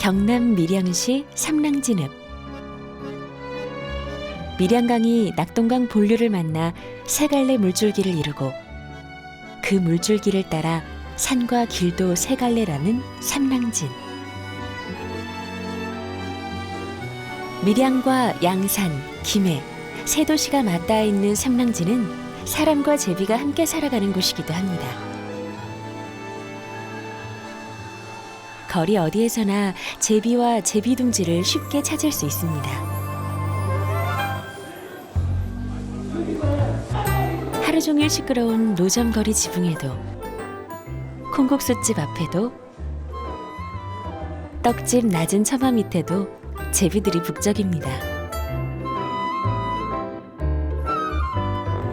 경남 밀양시 삼랑진읍. 밀양강이 낙동강 본류를 만나 세 갈래 물줄기를 이루고 그 물줄기를 따라 산과 길도 세 갈래라는 삼랑진. 밀양과 양산, 김해, 세 도시가 맞닿아 있는 삼랑진은 사람과 제비가 함께 살아가는 곳이기도 합니다. 거리 어디에서나 제비와 제비둥지를 쉽게 찾을 수 있습니다. 하루 종일 시끄러운 노점거리 지붕에도, 콩국수집 앞에도, 떡집 낮은 처마 밑에도 제비들이 북적입니다.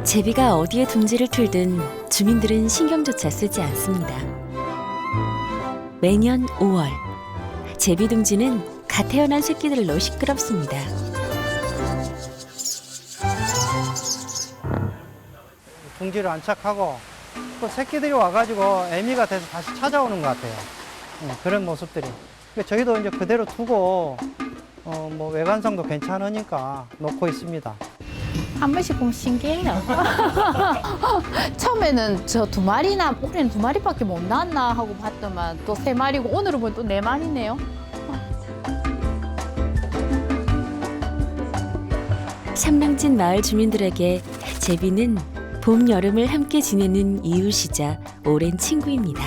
제비가 어디에 둥지를 틀든 주민들은 신경조차 쓰지 않습니다. 매년 5월, 제비둥지는 갓 태어난 새끼들로 시끄럽습니다. 둥지를 안착하고 또 새끼들이 와가지고 애미가 돼서 다시 찾아오는 것 같아요. 그런 모습들이. 저희도 이제 그대로 두고 뭐 외관성도 괜찮으니까 놓고 있습니다. 한 번씩 보면 신기해요. 처음에는 저 두 마리나, 올해는 두 마리밖에 못 낳았나 하고 봤더만 또 세 마리고 오늘은 보면 또 네 마리네요. 삼랑진 마을 주민들에게 제비는 봄, 여름을 함께 지내는 이웃이자 오랜 친구입니다.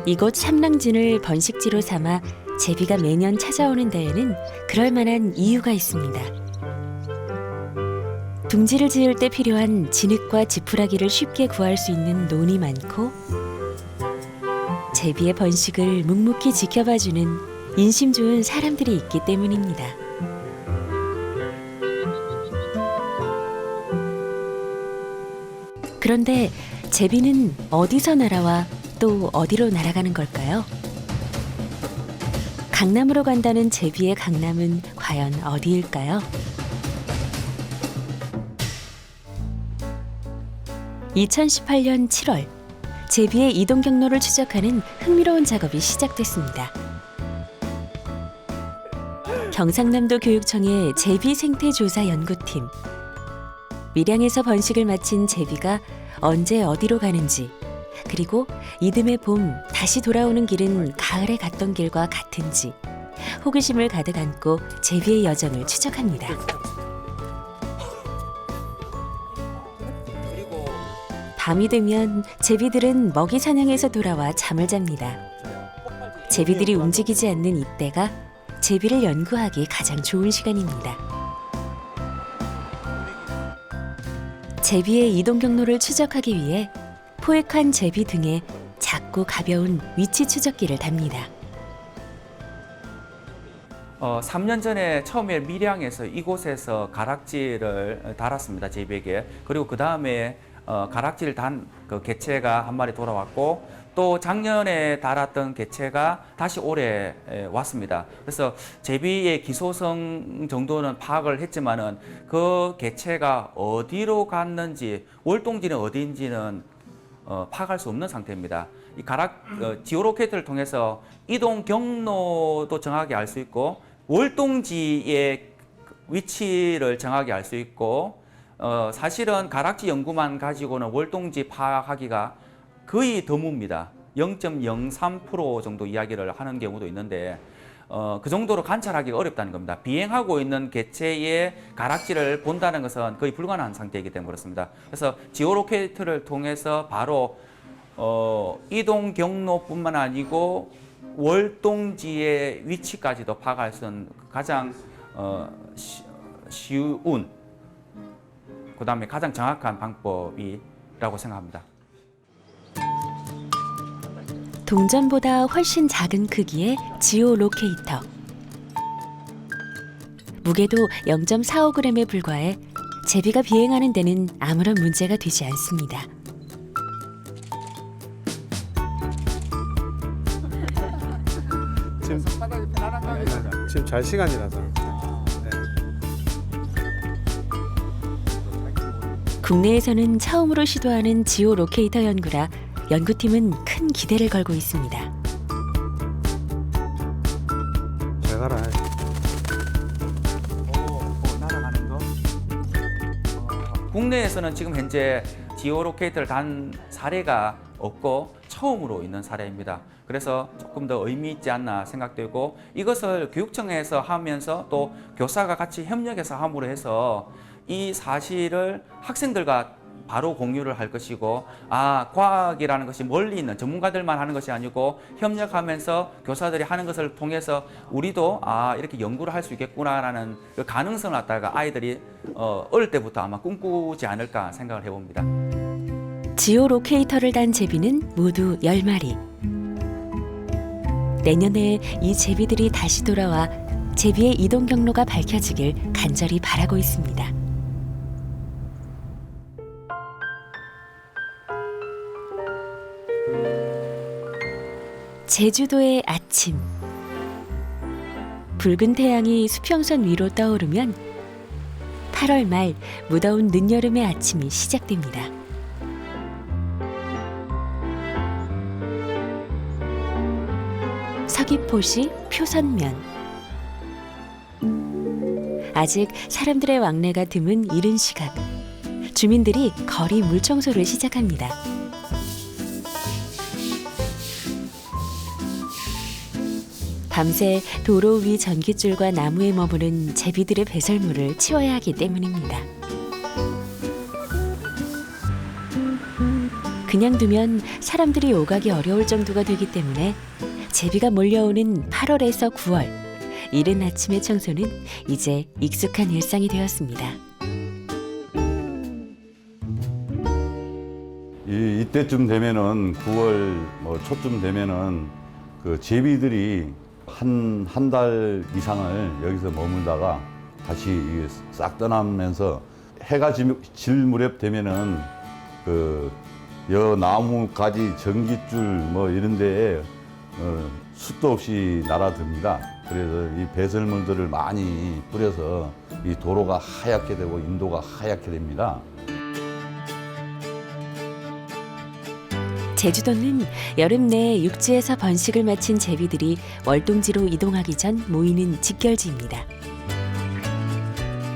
이곳 삼랑진을 번식지로 삼아 제비가 매년 찾아오는 데에는 그럴 만한 이유가 있습니다. 둥지를 지을 때 필요한 진흙과 지푸라기를 쉽게 구할 수 있는 논이 많고 제비의 번식을 묵묵히 지켜봐주는 인심 좋은 사람들이 있기 때문입니다. 그런데 제비는 어디서 날아와 또 어디로 날아가는 걸까요? 강남으로 간다는 제비의 강남은 과연 어디일까요? 2018년 7월, 제비의 이동 경로를 추적하는 흥미로운 작업이 시작됐습니다. 경상남도 교육청의 제비 생태 조사 연구팀. 밀양에서 번식을 마친 제비가 언제 어디로 가는지, 그리고 이듬해 봄 다시 돌아오는 길은 가을에 갔던 길과 같은지 호기심을 가득 안고 제비의 여정을 추적합니다. 밤이 되면 제비들은 먹이 사냥에서 돌아와 잠을 잡니다. 제비들이 움직이지 않는 이때가 제비를 연구하기 가장 좋은 시간입니다. 제비의 이동 경로를 추적하기 위해 포획한 제비 등에 작고 가벼운 위치 추적기를 답니다. 3년 전에 처음에 밀양에서 이곳에서 가락지를 달았습니다. 제비에게. 그리고 그 다음에 가락지를 단 그 개체가 한 마리 돌아왔고 또 작년에 달았던 개체가 다시 올해 왔습니다. 그래서 제비의 기소성 정도는 파악을 했지만은 그 개체가 어디로 갔는지, 월동지는 어디인지는 파악할 수 없는 상태입니다. 이 지오로케이터를 통해서 이동 경로도 정확히 알 수 있고 월동지의 위치를 정확히 알 수 있고 사실은 가락지 연구만 가지고는 월동지 파악하기가 거의 드뭅니다. 0.03% 정도 이야기를 하는 경우도 있는데 그 정도로 관찰하기가 어렵다는 겁니다. 비행하고 있는 개체의 가락지를 본다는 것은 거의 불가능한 상태이기 때문에 그렇습니다. 그래서 지오로케이터를 통해서 바로 이동 경로뿐만 아니고 월동지의 위치까지도 파악할 수 있는 가장 쉬운, 그 다음에 가장 정확한 방법이라고 생각합니다. 동전보다 훨씬 작은 크기의 지오로케이터. 무게도 0.45g에 불과해 제비가 비행하는 데는 아무런 문제가 되지 않습니다. 지금 잘 시간이라서. 국내에서는 처음으로 시도하는 지오 로케이터 연구라 연구팀은 큰 기대를 걸고 있습니다. 잘 가라. 날아가는 거. 국내에서는 지금 현재 지오 로케이터를 단 사례가 없고 처음으로 있는 사례입니다. 그래서 조금 더 의미 있지 않나 생각되고 이것을 교육청에서 하면서 또 교사가 같이 협력해서 함으로 해서 이 사실을 학생들과 바로 공유를 할 것이고 과학이라는 것이 멀리 있는 전문가들만 하는 것이 아니고 협력하면서 교사들이 하는 것을 통해서 우리도 이렇게 연구를 할 수 있겠구나라는 그 가능성을 갖다가 아이들이 어릴 때부터 아마 꿈꾸지 않을까 생각을 해봅니다. 지오 로케이터를 단 제비는 모두 10마리. 내년에 이 제비들이 다시 돌아와 제비의 이동 경로가 밝혀지길 간절히 바라고 있습니다. 제주도의 아침. 붉은 태양이 수평선 위로 떠오르면 8월 말 무더운 늦여름의 아침이 시작됩니다. 서귀포시 표선면. 아직 사람들의 왕래가 드문 이른 시각, 주민들이 거리 물청소를 시작합니다. 밤새 도로 위 전깃줄과 나무에 머무른 제비들의 배설물을 치워야 하기 때문입니다. 그냥 두면 사람들이 오가기 어려울 정도가 되기 때문에 제비가 몰려오는 8월에서 9월, 이른 아침의 청소는 이제 익숙한 일상이 되었습니다. 이때쯤 되면은 9월 초쯤 되면은 그 제비들이 한 달 이상을 여기서 머물다가 다시 싹 떠나면서 해가 질 무렵 되면은 그 나무가지 전깃줄 이런 데에 숯도 없이 날아듭니다. 그래서 이 배설물들을 많이 뿌려서 이 도로가 하얗게 되고 인도가 하얗게 됩니다. 제주도는 여름 내에 육지에서 번식을 마친 제비들이 월동지로 이동하기 전 모이는 직결지입니다.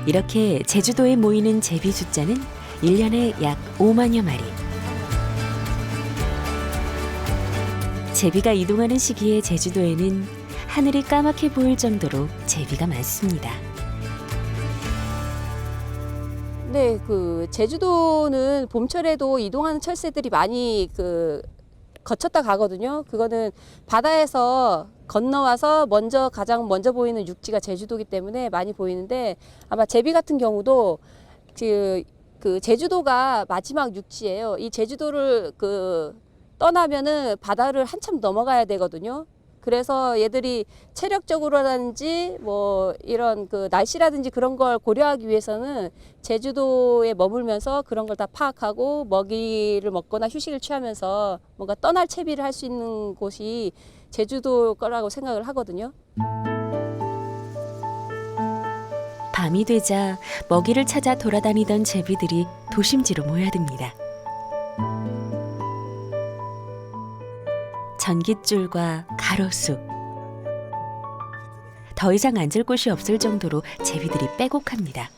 이렇게 제주도에 모이는 제비 숫자는 1년에 약 5만여 마리. 제비가 이동하는 시기에 제주도에는 하늘이 까맣게 보일 정도로 제비가 많습니다. 네, 제주도는 봄철에도 이동하는 철새들이 많이 거쳤다 가거든요. 그거는 바다에서 건너와서 가장 먼저 보이는 육지가 제주도이기 때문에 많이 보이는데 아마 제비 같은 경우도 제주도가 마지막 육지예요. 이 제주도를 떠나면은 바다를 한참 넘어가야 되거든요. 그래서 얘들이 체력적으로라든지 이런 날씨라든지 그런 걸 고려하기 위해서는 제주도에 머물면서 그런 걸 다 파악하고 먹이를 먹거나 휴식을 취하면서 뭔가 떠날 채비를 할 수 있는 곳이 제주도 거라고 생각을 하거든요. 밤이 되자 먹이를 찾아 돌아다니던 제비들이 도심지로 모여듭니다. 전깃줄과 가로수. 더 이상 앉을 곳이 없을 정도로 제비들이 빼곡합니다.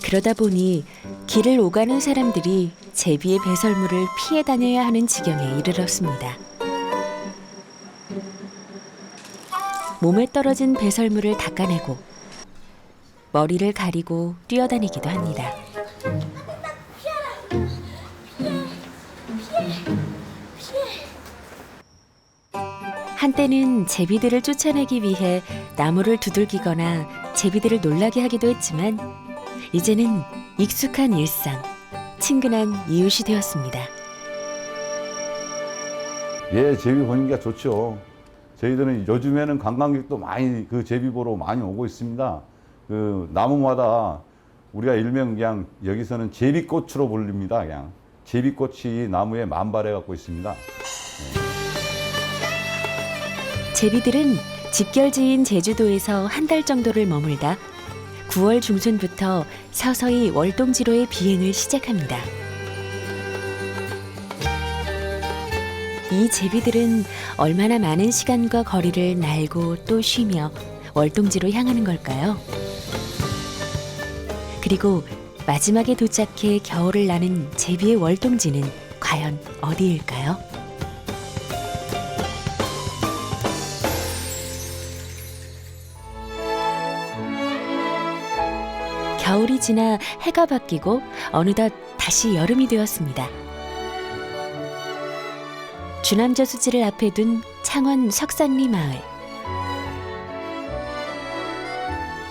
그러다 보니 길을 오가는 사람들이 제비의 배설물을 피해 다녀야 하는 지경에 이르렀습니다. 몸에 떨어진 배설물을 닦아내고 머리를 가리고 뛰어다니기도 합니다. 한때는 제비들을 쫓아내기 위해 나무를 두들기거나 제비들을 놀라게 하기도 했지만 이제는 익숙한 일상, 친근한 이웃이 되었습니다. 예, 제비 보니까 좋죠. 저희들은 요즘에는 관광객도 많이 제비 보러 많이 오고 있습니다. 나무마다 우리가 일명 그냥 여기서는 제비꽃으로 불립니다. 그냥 제비꽃이 나무에 만발해 갖고 있습니다. 제비들은 집결지인 제주도에서 한 달 정도를 머물다 9월 중순부터 서서히 월동지로의 비행을 시작합니다. 이 제비들은 얼마나 많은 시간과 거리를 날고 또 쉬며 월동지로 향하는 걸까요? 그리고 마지막에 도착해 겨울을 나는 제비의 월동지는 과연 어디일까요? 겨울이 지나 해가 바뀌고 어느덧 다시 여름이 되었습니다. 주남저수지를 앞에 둔 창원 석산리 마을.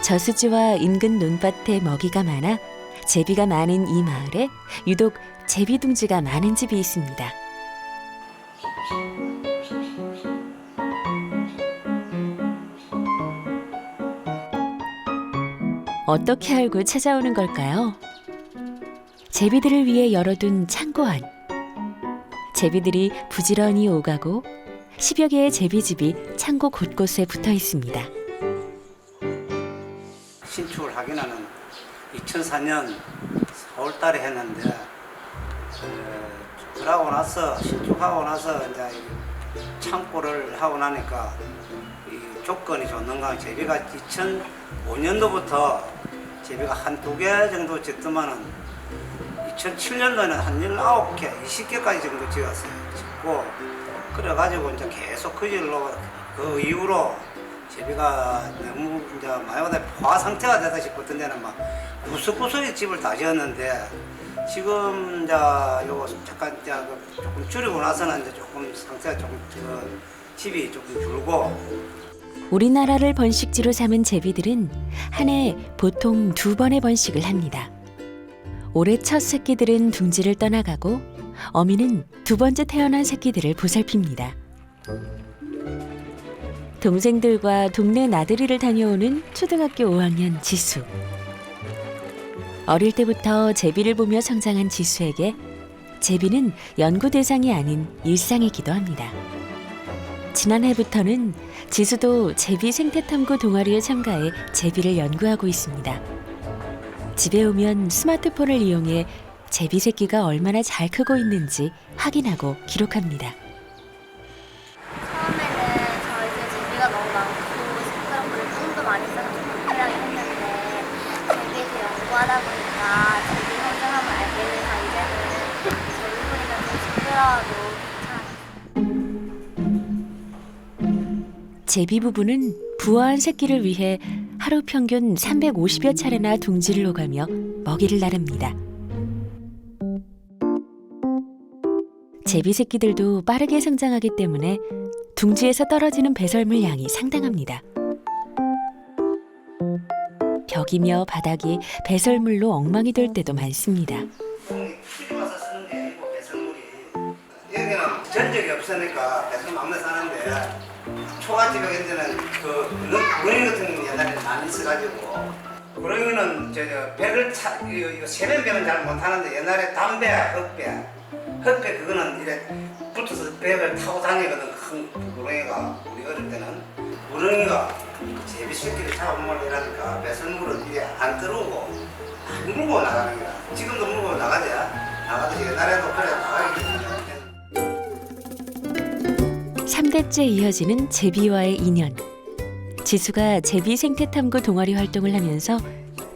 저수지와 인근 논밭에 먹이가 많아 제비가 많은 이 마을에 유독 제비둥지가 많은 집이 있습니다. 어떻게 알고 찾아오는 걸까요? 제비들을 위해 열어둔 창고 안. 제비들이 부지런히 오가고 10여 개의 제비집이 창고 곳곳에 붙어 있습니다. 신축을 하기는 2004년 4월 달에 했는데 그러고 나서 신축하고 나서 이제 창고를 하고 나니까 이 조건이 좋는가 제비가 2005년도부터 제비가 한두 개 정도 짓더만은 2007년도에는 한 19개, 20개까지 정도 지었어요. 짓고 그래가지고 이제 계속 그 일로 그 이후로 제비가 너무 이제 마요대 포화 상태가 되다 싶었던 데는 막 구석구석에 집을 다 지었는데 지금 이제 요거 잠깐 이제 조금 줄이고 나서는 이제 조금 상태가 조금 집이 조금 줄고. 우리나라를 번식지로 삼은 제비들은 한 해 보통 2번의 번식을 합니다. 올해 첫 새끼들은 둥지를 떠나가고 어미는 2번째 태어난 새끼들을 보살핍니다. 동생들과 동네 나들이를 다녀오는 초등학교 5학년 지수. 어릴 때부터 제비를 보며 성장한 지수에게 제비는 연구 대상이 아닌 일상이기도 합니다. 지난해부터는 지수도 제비 생태탐구 동아리에 참가해 제비를 연구하고 있습니다. 집에 오면 스마트폰을 이용해 제비 새끼가 얼마나 잘 크고 있는지 확인하고 기록합니다. 처음에는 저 이제 제비가 너무 많고 시끄럽고 똥도 많이 싸서 좀 불편하긴 했는데 제비에서 연구하다 보니까 제비 성장함을 알게 돼서 이제는 제비 보니까 좀 시끄러워도 제비 부부는 부화한 새끼를 위해 하루 평균 350여 차례나 둥지를 오가며 먹이를 나릅니다. 제비 새끼들도 빠르게 성장하기 때문에 둥지에서 떨어지는 배설물 양이 상당합니다. 벽이며 바닥이 배설물로 엉망이 될 때도 많습니다. 와서 쓰는 게 아니고 배설물이 여기는 전적이 없으니까 배설 막내 사는데 초가집 여기는 그 구렁이 같은 게 옛날에 많이 있어가지고 구렁이는 벽을 이거 세면벽은 잘 못하는데 옛날에 담배, 흑배 그거는 이래 붙어서 벽을 타고 다니거든. 큰 구렁이가 우리 어릴 때는 구렁이가 제비 새끼를 잡으면 이러니까 배설물은 이게 안 들어오고 안 물고 나가는 거야. 지금도 물고 나가지. 나가듯이 옛날에도 그래 나가기 때문에. 3대째 이어지는 제비와의 인연. 지수가 제비 생태탐구 동아리 활동을 하면서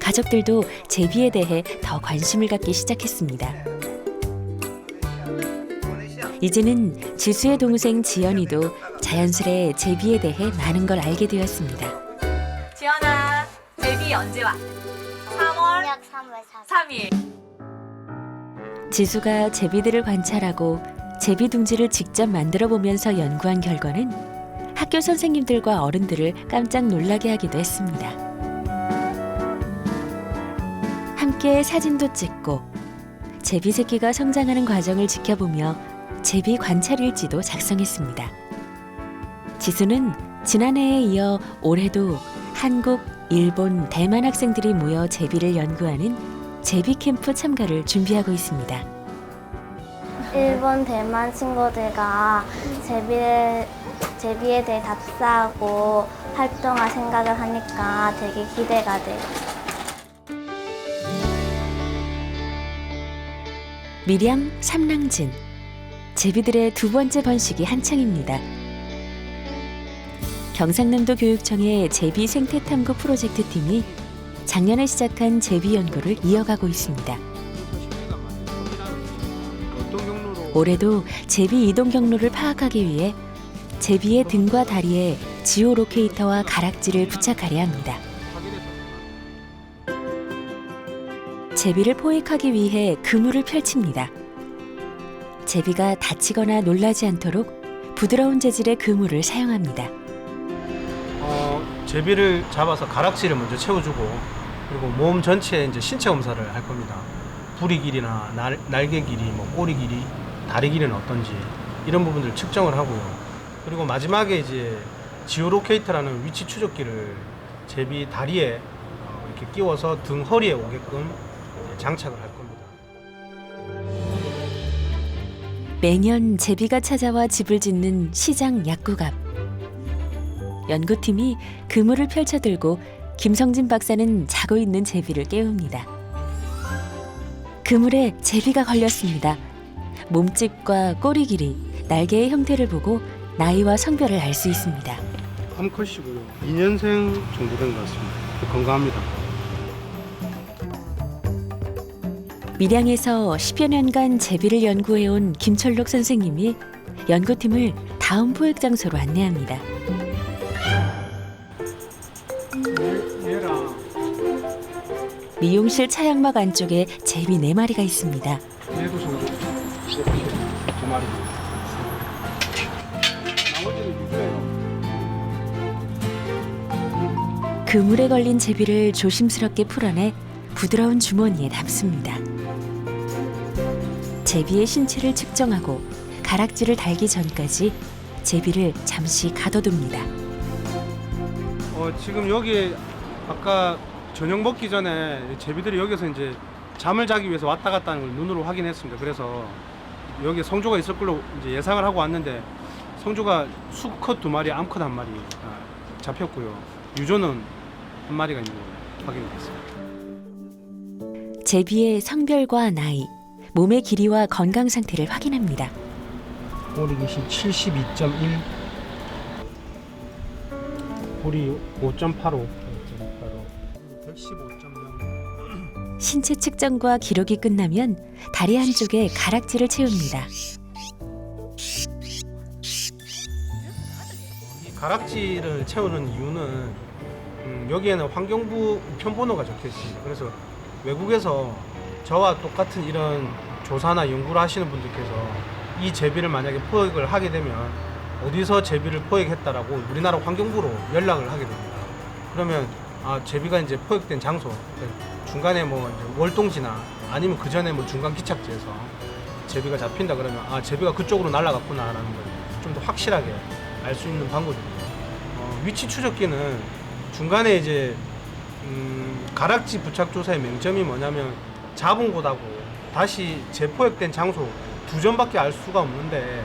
가족들도 제비에 대해 더 관심을 갖기 시작했습니다. 이제는 지수의 동생 지연이도 자연스레 제비에 대해 많은 걸 알게 되었습니다. 지연아, 제비 언제 와? 3월? 약 3월 3일. 지수가 제비들을 관찰하고 제비 둥지를 직접 만들어 보면서 연구한 결과는 학교 선생님들과 어른들을 깜짝 놀라게 하기도 했습니다. 함께 사진도 찍고 제비 새끼가 성장하는 과정을 지켜보며 제비 관찰일지도 작성했습니다. 지수는 지난해에 이어 올해도 한국, 일본, 대만 학생들이 모여 제비를 연구하는 제비 캠프 참가를 준비하고 있습니다. 일본, 대만 친구들과 제비에 대해 답사하고 활동할 생각을 하니까 되게 기대가 돼요. 밀양 삼랑진. 제비들의 두 번째 번식이 한창입니다. 경상남도 교육청의 제비 생태 탐구 프로젝트 팀이 작년에 시작한 제비 연구를 이어가고 있습니다. 올해도 제비 이동 경로를 파악하기 위해 제비의 등과 다리에 지오 로케이터와 가락지를 부착하려 합니다. 제비를 포획하기 위해 그물을 펼칩니다. 제비가 다치거나 놀라지 않도록 부드러운 재질의 그물을 사용합니다. 제비를 잡아서 가락지를 먼저 채워주고 그리고 몸 전체에 이제 신체 검사를 할 겁니다. 부리 길이나 날개 길이, 뭐 꼬리 길이, 다리 길이는 어떤지 이런 부분들을 측정을 하고요. 그리고 마지막에 이제 지오로케이터라는 위치 추적기를 제비 다리에 이렇게 끼워서 등 허리에 오게끔 장착을 할 겁니다. 매년 제비가 찾아와 집을 짓는 시장 약국 앞. 연구팀이 그물을 펼쳐들고 김성진 박사는 자고 있는 제비를 깨웁니다. 그물에 제비가 걸렸습니다. 몸집과 꼬리 길이, 날개의 형태를 보고 나이와 성별을 알 수 있습니다. 암컷이고요. 2년생 정도 된 것 같습니다. 건강합니다. 밀양에서 10여 년간 제비를 연구해온 김철록 선생님이 연구팀을 다음 포획 장소로 안내합니다. 미용실 차양막 안쪽에 제비 4마리가 있습니다. 얘도 정도 이렇게 2마리. 나머지는 유주예요. 그물에 걸린 제비를 조심스럽게 풀어내 부드러운 주머니에 담습니다. 제비의 신체를 측정하고 가락지를 달기 전까지 제비를 잠시 가둬둡니다. 지금 여기 아까 저녁 먹기 전에 제비들이 여기서 이제 잠을 자기 위해서 왔다 갔다 하는 걸 눈으로 확인했습니다. 그래서 여기 성조가 있을 걸로 이제 예상을 하고 왔는데 성조가 수컷 2마리, 암컷 1마리 잡혔고요. 유조는 1마리가 있는 걸로 확인이 됐습니다. 제비의 성별과 나이, 몸의 길이와 건강 상태를 확인합니다. 꼬리 기시 72.1, 꼬리 5.85, 115.0. 신체 측정과 기록이 끝나면 다리 한쪽에 가락지를 채웁니다. 이 가락지를 채우는 이유는 여기에는 환경부 우편번호가 적혀 있습니다. 그래서 외국에서 저와 똑같은 이런 조사나 연구를 하시는 분들께서 이 제비를 만약에 포획을 하게 되면 어디서 제비를 포획했다라고 우리나라 환경부로 연락을 하게 됩니다. 그러면 제비가 이제 포획된 장소, 중간에 뭐 이제 월동지나 아니면 그 전에 뭐 중간 기착지에서 제비가 잡힌다 그러면 제비가 그쪽으로 날아갔구나라는 걸 좀 더 확실하게 알 수 있는 방법입니다. 위치 추적기는 중간에 이제 가락지 부착 조사의 맹점이 뭐냐면 잡은 곳하고 다시 재포획된 장소 2점밖에 알 수가 없는데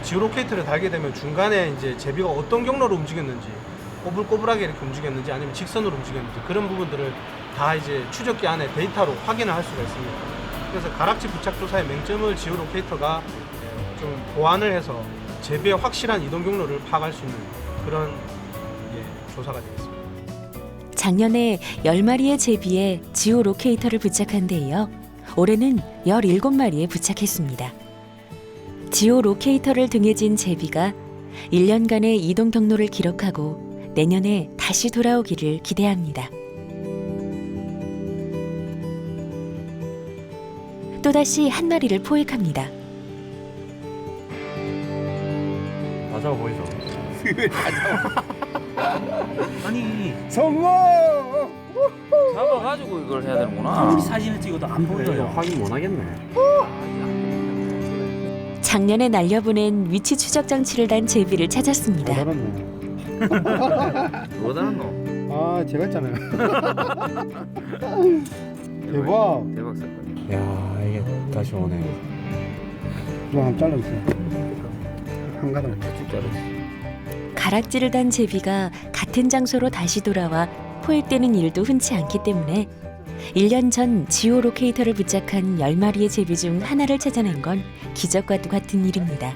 지오로케이터를 달게 되면 중간에 이제 제비가 어떤 경로로 움직였는지 꼬불꼬불하게 이렇게 움직였는지 아니면 직선으로 움직였는지 그런 부분들을 다 이제 추적기 안에 데이터로 확인을 할 수가 있습니다. 그래서 가락지 부착 조사의 맹점을 지오로케이터가 좀 보완을 해서 제비의 확실한 이동 경로를 파악할 수 있는 그런 조사가 되겠습니다. 작년에 10마리의 제비에 지오 로케이터를 부착한 데 이어 올해는 17마리에 부착했습니다. 지오 로케이터를 등에 진 제비가 1년간의 이동 경로를 기록하고 내년에 다시 돌아오기를 기대합니다. 또다시 1마리를 포획합니다. 다 잡아 보이죠? 아니 성공! 잡아가지고 이걸 해야 되는구나. 아무리 사진을 찍어도 안 보여요. 확인 못 하겠네. 작년에 날려보낸 위치 추적 장치를 단 제비를 찾았습니다. 누가 달았노? 제가 했잖아요. 대박 사건. 야, 이게 다시 오네. 이거 한번 잘라주세요. 한 가닥 쭉 자르세요. 가락지를 단 제비가 같은 장소로 다시 돌아와 포획되는 일도 흔치 않기 때문에 1년 전 지오 로케이터를 부착한 10마리의 제비 중 하나를 찾아낸 건 기적과도 같은 일입니다.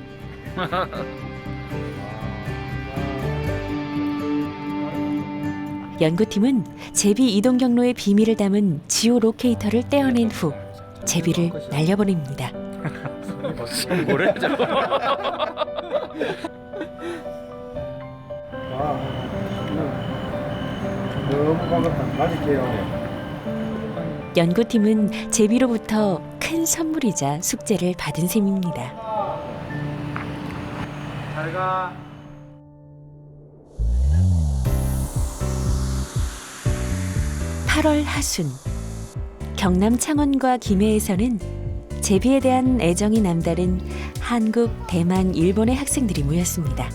연구팀은 제비 이동 경로의 비밀을 담은 지오 로케이터를 떼어낸 후 제비를 날려보냅니다. 뭐래? 너무 반갑다. 맞을게요. 연구팀은 제비로부터 큰 선물이자 숙제를 받은 셈입니다. 잘 가. (8월) 하순 경남 창원과 김해에서는 제비에 대한 애정이 남다른 한국, 대만, 일본의 학생들이 모였습니다.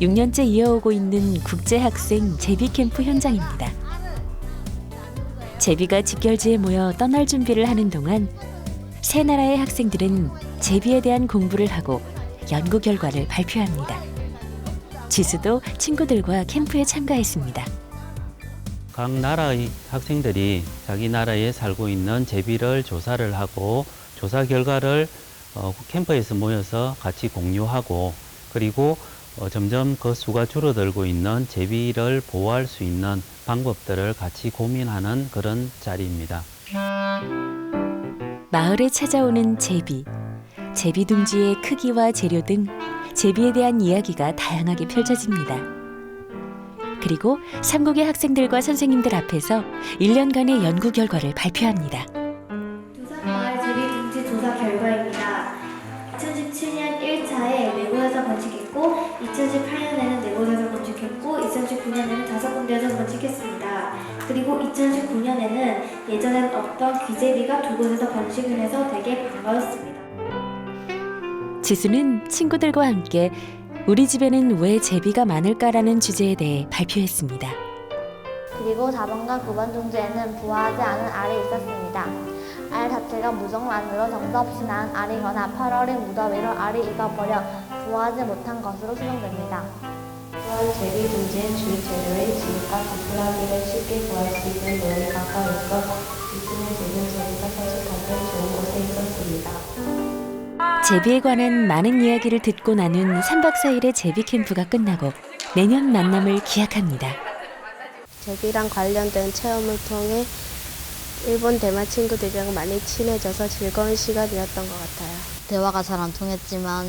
6년째 이어오고 있는 국제학생 제비 캠프 현장입니다. 제비가 집결지에 모여 떠날 준비를 하는 동안 세 나라의 학생들은 제비에 대한 공부를 하고 연구 결과를 발표합니다. 지수도 친구들과 캠프에 참가했습니다. 각 나라의 학생들이 자기 나라에 살고 있는 제비를 조사를 하고 조사 결과를 캠프에서 모여서 같이 공유하고 그리고 점점 그 수가 줄어들고 있는 제비를 보호할 수 있는 방법들을 같이 고민하는 그런 자리입니다. 마을에 찾아오는 제비, 제비 둥지의 크기와 재료 등 제비에 대한 이야기가 다양하게 펼쳐집니다. 그리고 3국의 학생들과 선생님들 앞에서 1년간의 연구 결과를 발표합니다. 두산마을 제비 둥지 조사 결과입니다. 2017년 1차에 4곳에서 번식했고 2018년에는 4곳에서 번식했고 2019년에는 5군데에서 번식했습니다. 그리고 2019년에는 예전엔 없던 귀제비가 2곳에서 번식을 해서 되게 반가웠습니다. 지수는 친구들과 함께 우리 집에는 왜 제비가 많을까라는 주제에 대해 발표했습니다. 그리고 4번과 9번 둥지에는 부화하지 않은 알이 있었습니다. 알 자체가 무정란으로 정서 없이 난 알이거나 8월의 무더위로 알이 익어버려 부화하지 못한 것으로 추정됩니다. 또한 제비 둥지의 주 재료인 지육과 지푸라기를 쉽게 구할 수 있는 논이 가까워 있어 이쯤에 제비 제비가 서식하기 좋은 곳에 있었습니다. 제비에 관한 많은 이야기를 듣고 나눈 3박 4일의 제비 캠프가 끝나고 내년 만남을 기약합니다. 제비랑 관련된 체험을 통해 일본, 대만 친구들이랑 많이 친해져서 즐거운 시간이었던 것 같아요. 대화가 잘 안 통했지만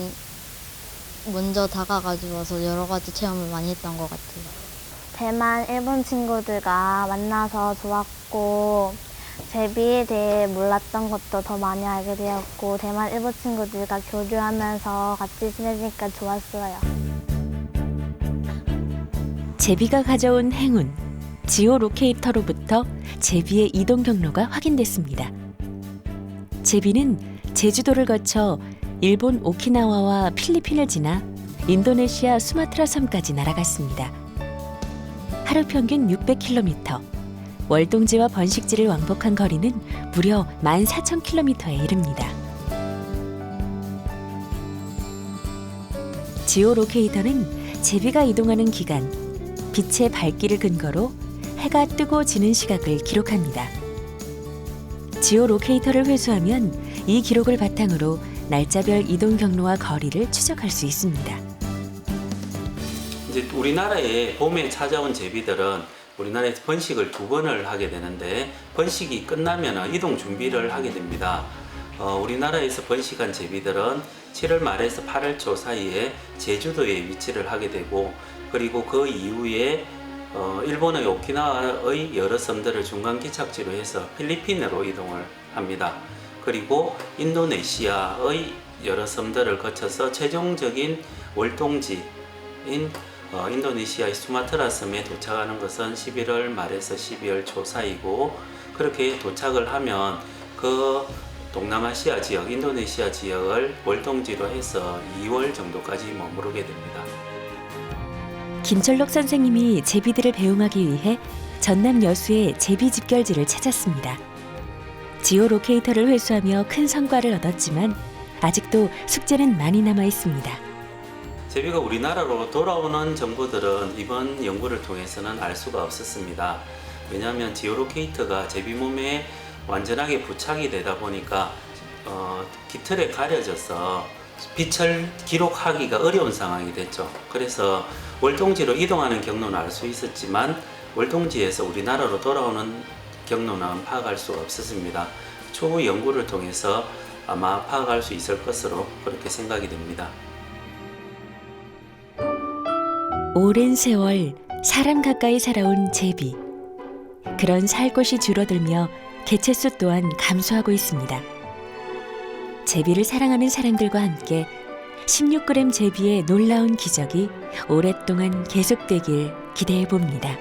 먼저 다가가지고서 여러 가지 체험을 많이 했던 것 같아요. 대만, 일본 친구들과 만나서 좋았고 제비에 대해 몰랐던 것도 더 많이 알게 되었고 대만, 일본 친구들과 교류하면서 같이 지내니까 좋았어요. 제비가 가져온 행운, 지오 로케이터로부터 제비의 이동 경로가 확인됐습니다. 제비는 제주도를 거쳐 일본 오키나와와 필리핀을 지나 인도네시아 수마트라 섬까지 날아갔습니다. 하루 평균 600km, 월동지와 번식지를 왕복한 거리는 무려 14,000km에 이릅니다. 지오 로케이터는 제비가 이동하는 기간, 빛의 밝기를 근거로 해가 뜨고 지는 시각을 기록합니다. 지오 로케이터를 회수하면 이 기록을 바탕으로 날짜별 이동 경로와 거리를 추적할 수 있습니다. 이제 우리나라에 봄에 찾아온 제비들은 우리나라에서 번식을 2번을 하게 되는데 번식이 끝나면 이동 준비를 하게 됩니다. 우리나라에서 번식한 제비들은 7월 말에서 8월 초 사이에 제주도에 위치를 하게 되고 그리고 그 이후에 일본의 오키나와의 여러 섬들을 중간 기착지로 해서 필리핀으로 이동을 합니다. 그리고 인도네시아의 여러 섬들을 거쳐서 최종적인 월동지인 인도네시아의 수마트라 섬에 도착하는 것은 11월 말에서 12월 초 사이고 그렇게 도착을 하면 그 동남아시아 지역, 인도네시아 지역을 월동지로 해서 2월 정도까지 머무르게 됩니다. 김철록 선생님이 제비들을 배웅하기 위해 전남 여수의 제비 집결지를 찾았습니다. 지오 로케이터를 회수하며 큰 성과를 얻었지만 아직도 숙제는 많이 남아 있습니다. 제비가 우리나라로 돌아오는 정보들은 이번 연구를 통해서는 알 수가 없었습니다. 왜냐하면 지오로케이터가 제비 몸에 완전하게 부착이 되다 보니까 깃털에 가려져서 빛을 기록하기가 어려운 상황이 됐죠. 그래서 월동지로 이동하는 경로는 알 수 있었지만 월동지에서 우리나라로 돌아오는 경로는 파악할 수 없었습니다. 추후 연구를 통해서 아마 파악할 수 있을 것으로 그렇게 생각이 됩니다. 오랜 세월 사람 가까이 살아온 제비. 그런 살 곳이 줄어들며 개체수 또한 감소하고 있습니다. 제비를 사랑하는 사람들과 함께 16g 제비의 놀라운 기적이 오랫동안 계속되길 기대해 봅니다.